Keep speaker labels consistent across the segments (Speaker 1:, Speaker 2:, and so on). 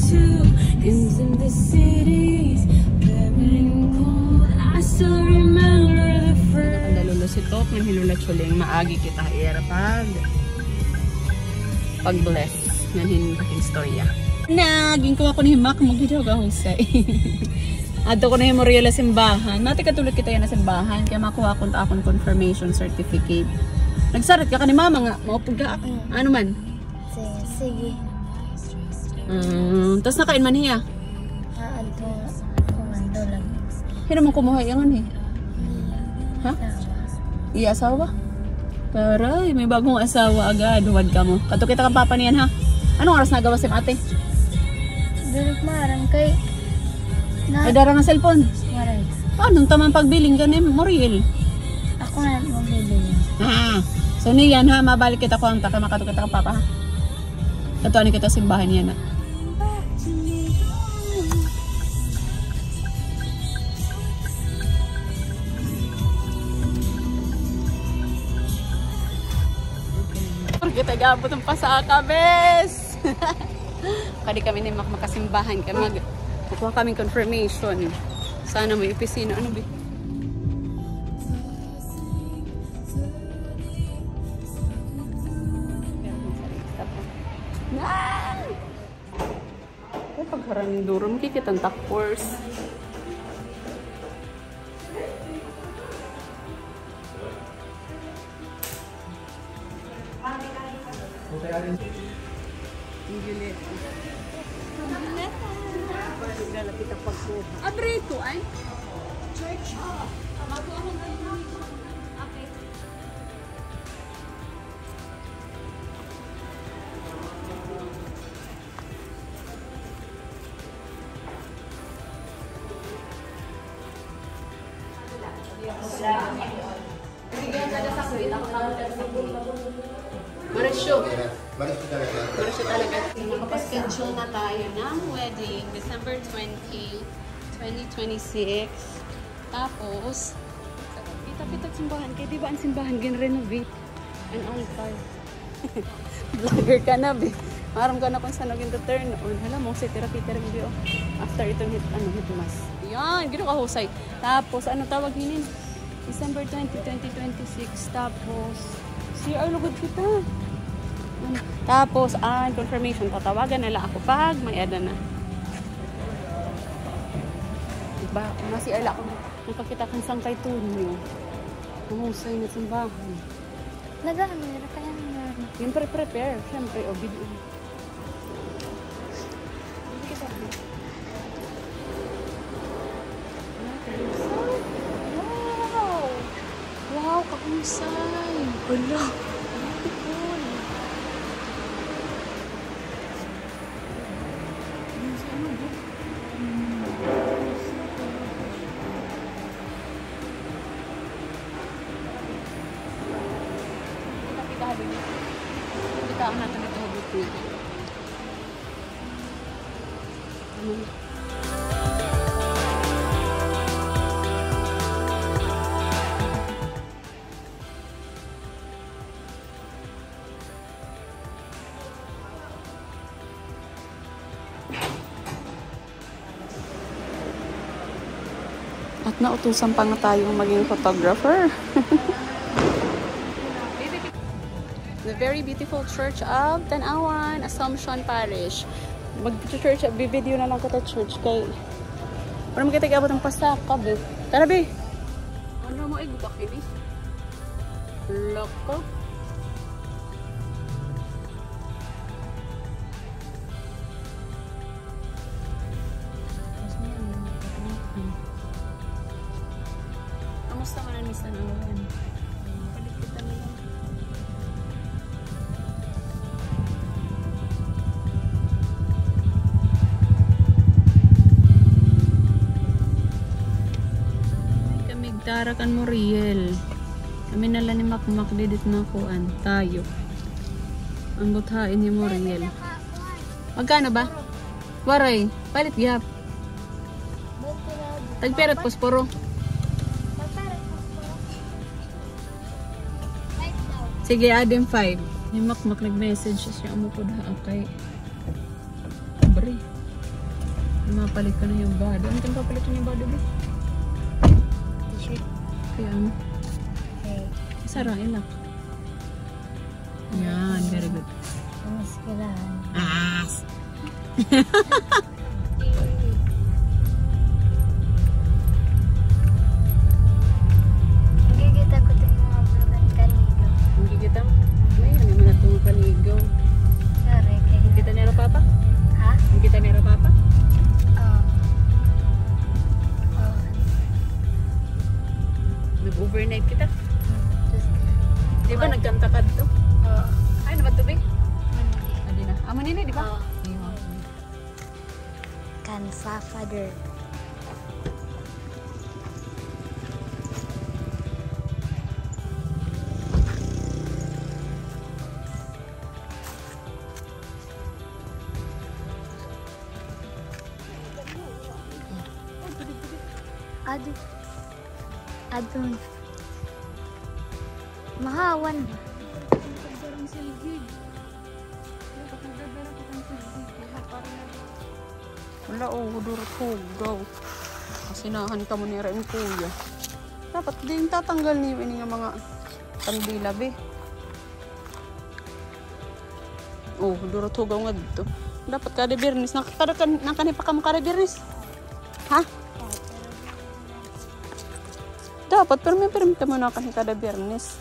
Speaker 1: too. Cause in the cities, very cold. I still remember the first.
Speaker 2: Lulusitok ng hilulat suling maagi kita era pag-bless ng hinaking storya. Naging ko ako ni Mac mag-video ka husay. Ato ko na yung Moriela simbahan. Mati katulad kita yan na simbahan. Kaya makuha akong confirmation certificate. Nagsarat ka ni mama nga. Maupag ka ako. Ano man?
Speaker 3: Sige.
Speaker 2: Tapos nakain man hiya?
Speaker 3: Kumando lang.
Speaker 2: Hino mo kumuha yung ano eh? Ha? Iya asawa? Taray, may bagong asawa agad. Huwad ka mo. Kato kita kang papa niyan ha? Anong oras nagawa si ate?
Speaker 3: Dulog marang kay...
Speaker 2: Ay dara nga cellphone.
Speaker 3: Maray.
Speaker 2: Anong tamang pagbiling ganin, Moriel?
Speaker 3: Ako na mabili.
Speaker 2: So niyan ha, mabalik kita ko ang taka makato kita kang papa ha? Katuan kita simbahan yan ha? Kita gabot ang pasaka, bes! Kadi kami ni makasimbahan kaya magkukuha kaming confirmation. Sana may opisina. Ano ba? Ay, pagharaming duro, makikita ang takpors. Abrito ay? Church. Okay. Marisyo. Marisyo talaga. Nakapaschedule na tayo ng wedding, December 20, 2026. Tapos, kita-kita simbahan. Kaya diba ang simbahan gin-renovate? An altar. Vlogger ka na, be. Maram ka na kung saan naging turn on. Hala mo, si therapy video. After itong hit mas. Yan, gano'n kahusay. Tapos, ano tawag hinin? December 20, 2026. Tapos, CR lugod kita. Tapos, confirmation. Tatawagan nila ako pag may ada na. Diba? Masi ala ako. Nakakita kang sangkay tunyo. Mahusay na simbahan.
Speaker 3: Nagahan nila kaya naman.
Speaker 2: Yung prepare. Siyempre, o video. Wow! Wow, kakunsay! Wala! Beautiful! Kita natin ito habuti. At nautusan pa nga tayong maging photographer. The very beautiful church of Tanawan, Assumption Parish. Mag-church, video na lang kita church kay... Para makita ikabot ang pasaka, be. Tara, be! Ano mo, igubak, ini? Loko. Kamusta man ang isa na awan? Palit kita nila. Darakan mo Riel. Kami nala ni Makmak didit na kuan tayo. Ang buthain ni mo Riel. Magkano ba? Waray, palit gyap. Tagperat posporo. Sige, adim 5. Ni Makmak nag-message siya mo po da kay Bri. Mapalit ka na yung bado. Ano kang papalitin yung bado ba?
Speaker 3: T-shirt.
Speaker 2: Kaya ano?
Speaker 3: Okay.
Speaker 2: Sarain lang. Yan, very good.
Speaker 3: Mas kailangan. Magkikita ko din mga vlogan kanino.
Speaker 2: Hindi kita. May ano naman na itong panigaw.
Speaker 3: Sorry, kaya.
Speaker 2: Kita nero papa?
Speaker 3: Ha?
Speaker 2: Kita nero papa?
Speaker 3: Oo. Oo.
Speaker 2: Nag-overnight kita.
Speaker 3: Just,
Speaker 2: Di ba nagkanta ka dito?
Speaker 3: oo.
Speaker 2: Ay, naman tubig?
Speaker 3: Mandi.
Speaker 2: Adi na. Amo nila, di ba?
Speaker 3: Oo.
Speaker 2: Iwan.
Speaker 3: Kanfa father. Adu. Adun. Mahawan.
Speaker 2: Wala o, hudurot hugaw. Kasinahan ka mo ni Ren Kuya. Dapat din tatanggal niyo ini nga mga kandila be. Oh, hudurot hugaw nga dito. Dapat kada birnis. Nakanipa ka mo kada birnis. Ha? Dapat, pero may permita mo na kasi kada birnis.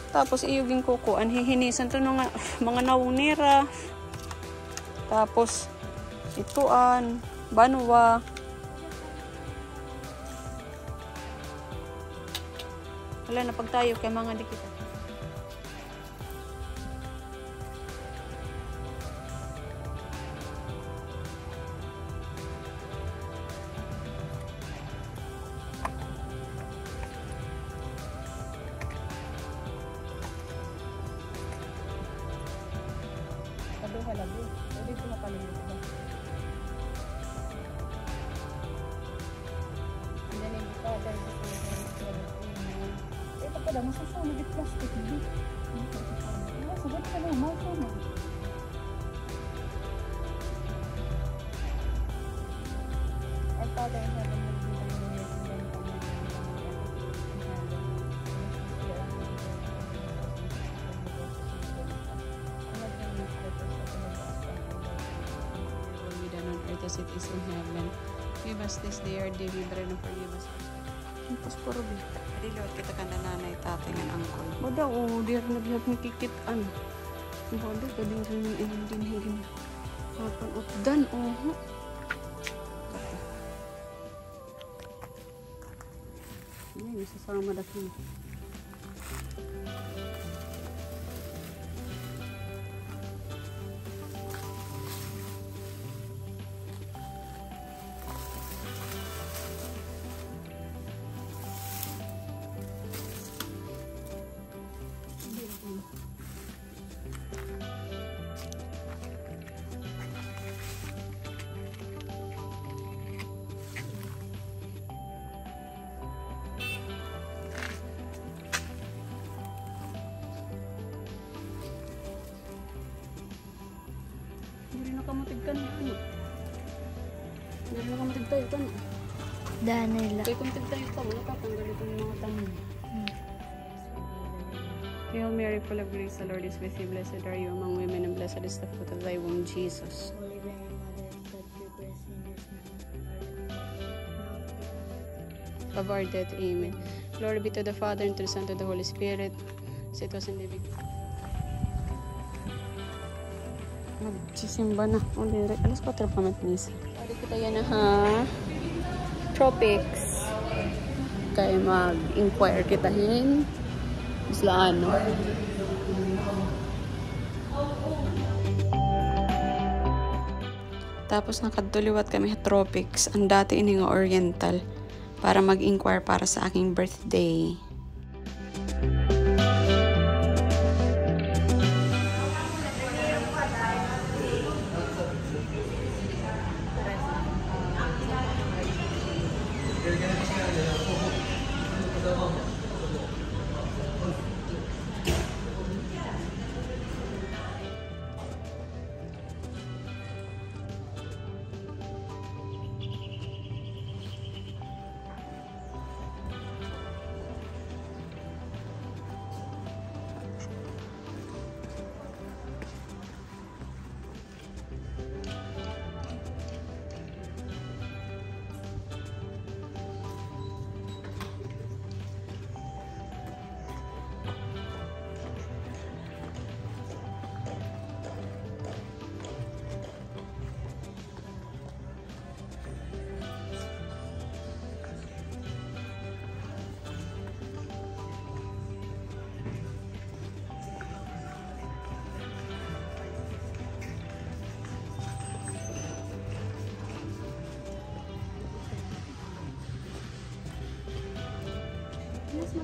Speaker 2: Tapos iyuging kukuan, hihinisan to nga mga naunira. Tapos ituan, banwa. Wala na pag tayo kay mga dikita. Kaduha lagi. Pwede ko mapalimutan ba? And then yung father, ito pala, masasunod yung plastic. Sagot ka lang, masasunod. Our Father in heaven, will be thy name, and then come your will be done on earth as it is in heaven. Give us this day our daily bread and forgive us. Tapos puro bi. Adi liwat kita ka na nanay, tatay, ng angkol. Bada o, di rin naghihap ni kikitaan. Bada, galing rin yung inindin higin. Hapan utdan, oho. Ay, masasama dati. Hindi na kamutig ka niya, ano? Hindi na kamutig tayo ka na.
Speaker 3: Daan nila.
Speaker 2: Kaya kung tigtayo ka, wala ka, tanggal itong mga tanong. Hail Mary, full of grace, the Lord is with you. Blessed are you among women, and blessed is the fruit of thy womb, Jesus.
Speaker 3: Holy Mary, Mother of God, pray for us sinners now.
Speaker 2: Of our death, amen. Glory be to the Father, and to the Son, and to the Holy Spirit. As it was in the beginning. Magsisimba na. Alas 4 pa matnis. Pwede kita yan na ha. Tropics. Kaya mag-inquire kita hin. Isla ano. Tapos nakadtuliwat kami sa Tropics. Ang dati ini nga Oriental. Para mag-inquire para sa aking birthday.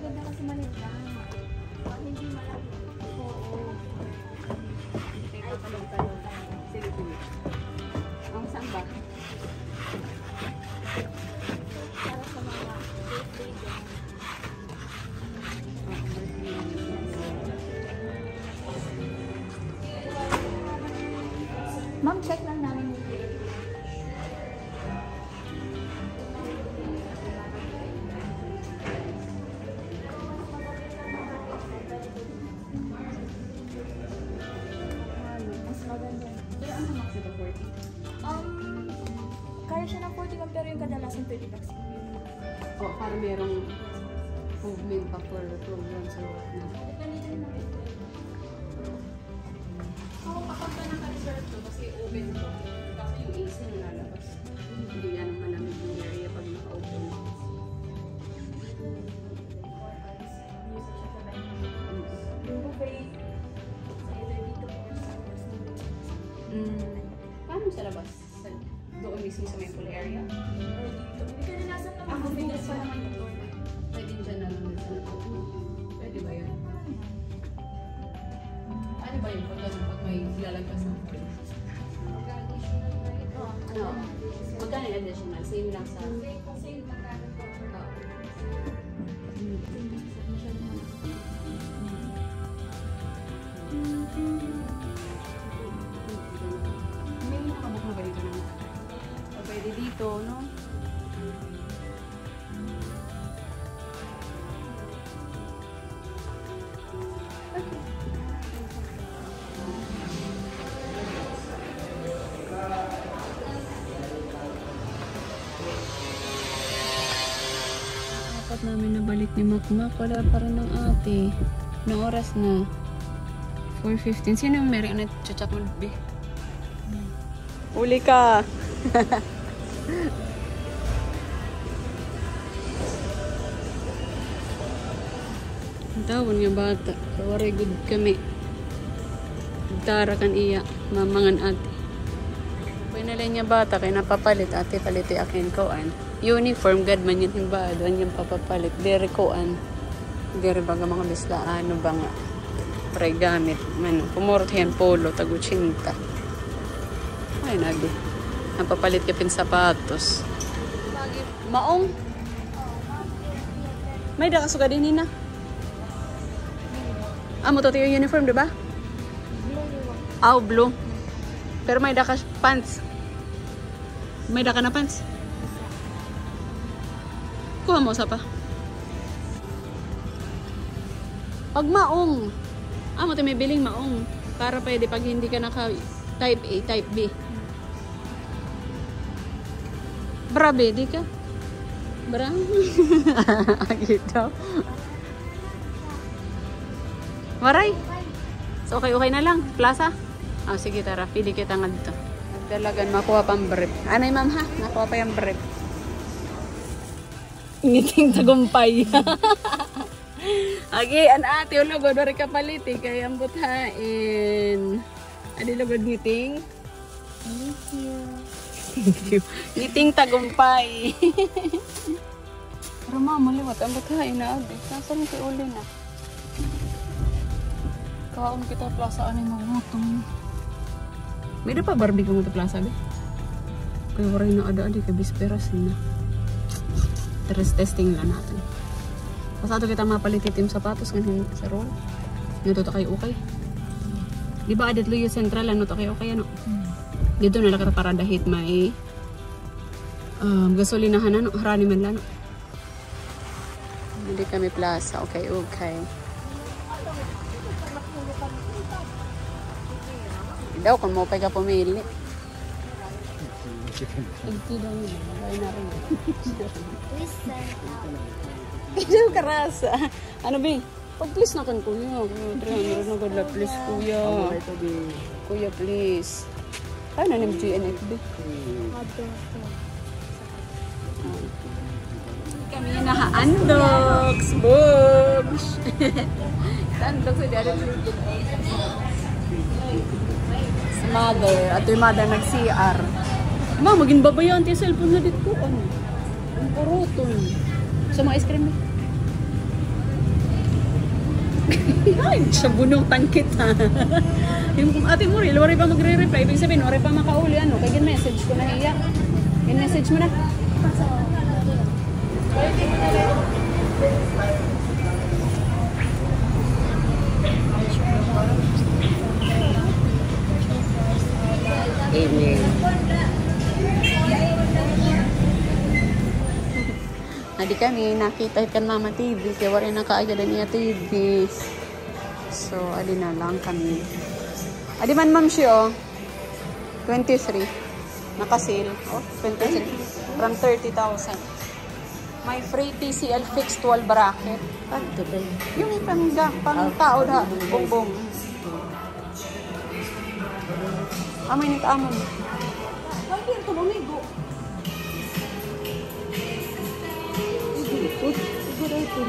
Speaker 3: maganda kasi maliit lang. Hindi malaki.
Speaker 2: Oo. Hindi tayo patalong-talong. Sige, sige. Ang saan ba?
Speaker 3: Para sa mga birthday din. Ma'am, check lang namin yung date. Mas maganda.
Speaker 2: Pero ano max ito? 40?
Speaker 3: Kaya siya ng 41 pero yung kadalasan 30 bucks.
Speaker 2: Oo, para merong movement pa for programs or whatnot.
Speaker 3: Depende din na ito.
Speaker 2: Oo, kapag ka naka-reserve to, kasi open to. Kasi yung AC na lalabas. Hindi yan ang malamig yung area pag naka-open.
Speaker 3: Yung buffet, sa either dito or sa
Speaker 2: Paano sa labas? Doon mismo sa may pool area?
Speaker 3: or dito. Hindi ka nilasan naman.
Speaker 2: Ako
Speaker 3: Kasi
Speaker 2: din
Speaker 3: dito
Speaker 2: sa
Speaker 3: pa naman yung door.
Speaker 2: Pwede dyan na lang din sa loob. Pwede ba yun? Ano ba yun? Pag may lalagpas ng pool? No. Magkano yung additional? Same lang sa...
Speaker 3: Same magkano po.
Speaker 2: May nakabuk na ba dito ng... O pwede dito, no? Dapat namin nabalik ni Makmak. Wala pa rin ng ate. Na oras na. 4:15. Sino yung meron na chat mo, be? Uli ka! Ang tawon nga bata. Very good kami. Tara kan iya. Mamangan ate. Pinalay niya bata kaya napapalit. Ate paliti akin koan. Uniform gad man yun ba? Doon yung papapalit. Dere koan. Dere baga mga bisla. Ano ba nga? Pre gamit. Ano, pumurot yan polo. Taguchinta. Ay nabi. Napapalit ka pin sapatos. Maong. May da kasuga din nina. Amo to yung uniform, diba? Aw, blue. Pero may da ka pants. May da ka na pants. Kuha mo sa pa. Pag maong. Amo to may biling maong. Para pwede pag hindi ka naka type A, type B. Brabe, di ka? Bra? Gitu. Waray? So, okay na lang. Plaza? Ah, sige, tara. Pili kita nga dito. Nagdalagan, makuha pang brief. Anay, ma'am, ha? Nakuha pa yung brief. Ngiting tagumpay. Okay, an ate, ulogod, wari ka paliti. Kaya ang buthain. Adi logod ngiting?
Speaker 3: Thank you.
Speaker 2: Thank you. Ngiting tagumpay. Pero mama, liwat. Ang buthain na, abi. Nasaan yung uli na? Kaon kita plaza ani magutom. May pa barbecue mo to plaza be. Kaya waray na ada kay bisperas na. Stress testing lang natin. Pasado kita mapalit itim sapatos ngayon sa roll. Nuto ta kay okay. Di ba adat Luyo Central ano to kay okay ano? Dito na lang para dahit may gasolinahan ano, harani man lang. Hindi kami plaza. Okay, okay. Daw kung mo pa ka pumili. 80 daw yun. Magay na rin.
Speaker 3: Please send out.
Speaker 2: Ito karasa. Ano ba? Pag please na kan kuya. 300 na gala. Please kuya. Kuya please. Kaya na ng GNFB. Kami naha-undogs. Boogs. Undogs sa diyan. Mother, at yung mother nag-CR. Ma, maging babayan yung cellphone na dito. Ano? Ang puruton. Sa mga ice cream Ay, siya bunutan kita. Yung ate mo rin, wari pa magre-reply. Ibig sabihin, wari pa makauli. Ano? Kaya message ko na iya. Message mo na.
Speaker 4: Amen.
Speaker 2: Adi kami, nakita kan Mama TV. Kaya wari na kaagad niya TV. So, adi na lang kami. Adi man ma'am siya, 23. Naka-sale. Oh, 23. From 30,000. May free TCL fixed wall bracket.
Speaker 4: Ano ba?
Speaker 2: Yung pang tao na, bongbong. Amoy nito amon. Ay, dito, lumigo.
Speaker 4: Siguro ito.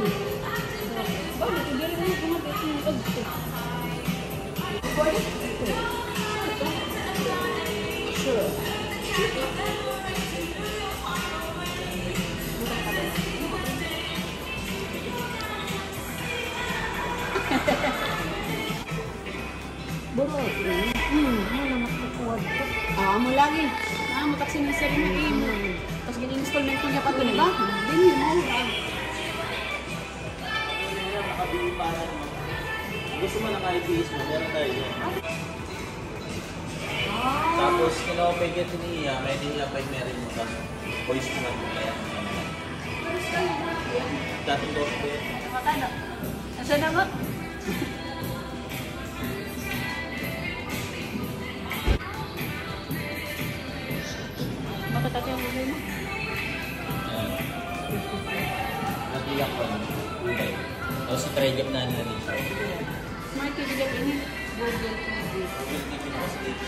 Speaker 4: Sure. Bro, wala makakuha dito.
Speaker 2: Ah, mo lagi. Ah, matak sinisari mo imo. Tapos gini-installment ko niya pa ito, di ba? Hindi mo.
Speaker 5: Gusto mo ng IPS mo, meron tayo yan. Tapos, kino-open ka niya, may din-apply meron mo sa voice mo lang kaya. Dating doon ko yan.
Speaker 2: Makano? Nasa na mo? Bakit ate ang gulay mo?
Speaker 5: Natiyak ko lang. Tapos sa trade-up na nila dito.
Speaker 2: Smart TV gap ini. Google TV.
Speaker 5: Google TV na kasi dito.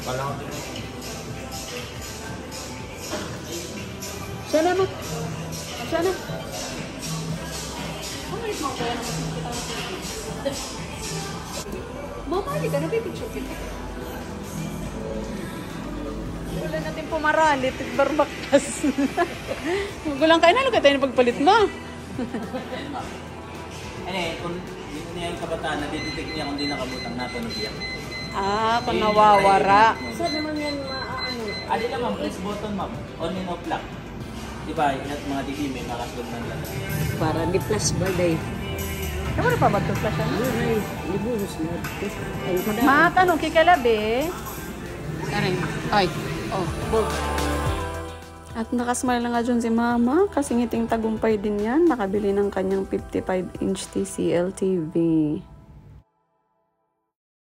Speaker 5: Parang ako din.
Speaker 2: Sana mo. Sana. Ano yung mga kaya naman kita ng TV? Mama, hindi ka na pipicture kita. Wala natin pumaralit, barbaktas. Magulang kayo na, luka tayo na pagpalit mo.
Speaker 5: Ano eh, kung dito niya yung kabataan, nadidetect niya kung di nakabutang natunog yan.
Speaker 2: Ah, kung nawawara.
Speaker 4: Saan naman yan maaano?
Speaker 5: Adi lang ma'am, press button ma'am. On and off lang. Diba, yung mga TV may makasunod ng lang.
Speaker 4: Para di plus ba day?
Speaker 2: Kamu pa ba ito flash ano?
Speaker 4: Ay, libuhos na. Ay,
Speaker 2: Matanong kikalabi. Taring. Ay. Oh, bug. At nakasmile na nga dyan si Mama kasi ngiting tagumpay din yan. Nakabili ng kanyang 55-inch TCL TV.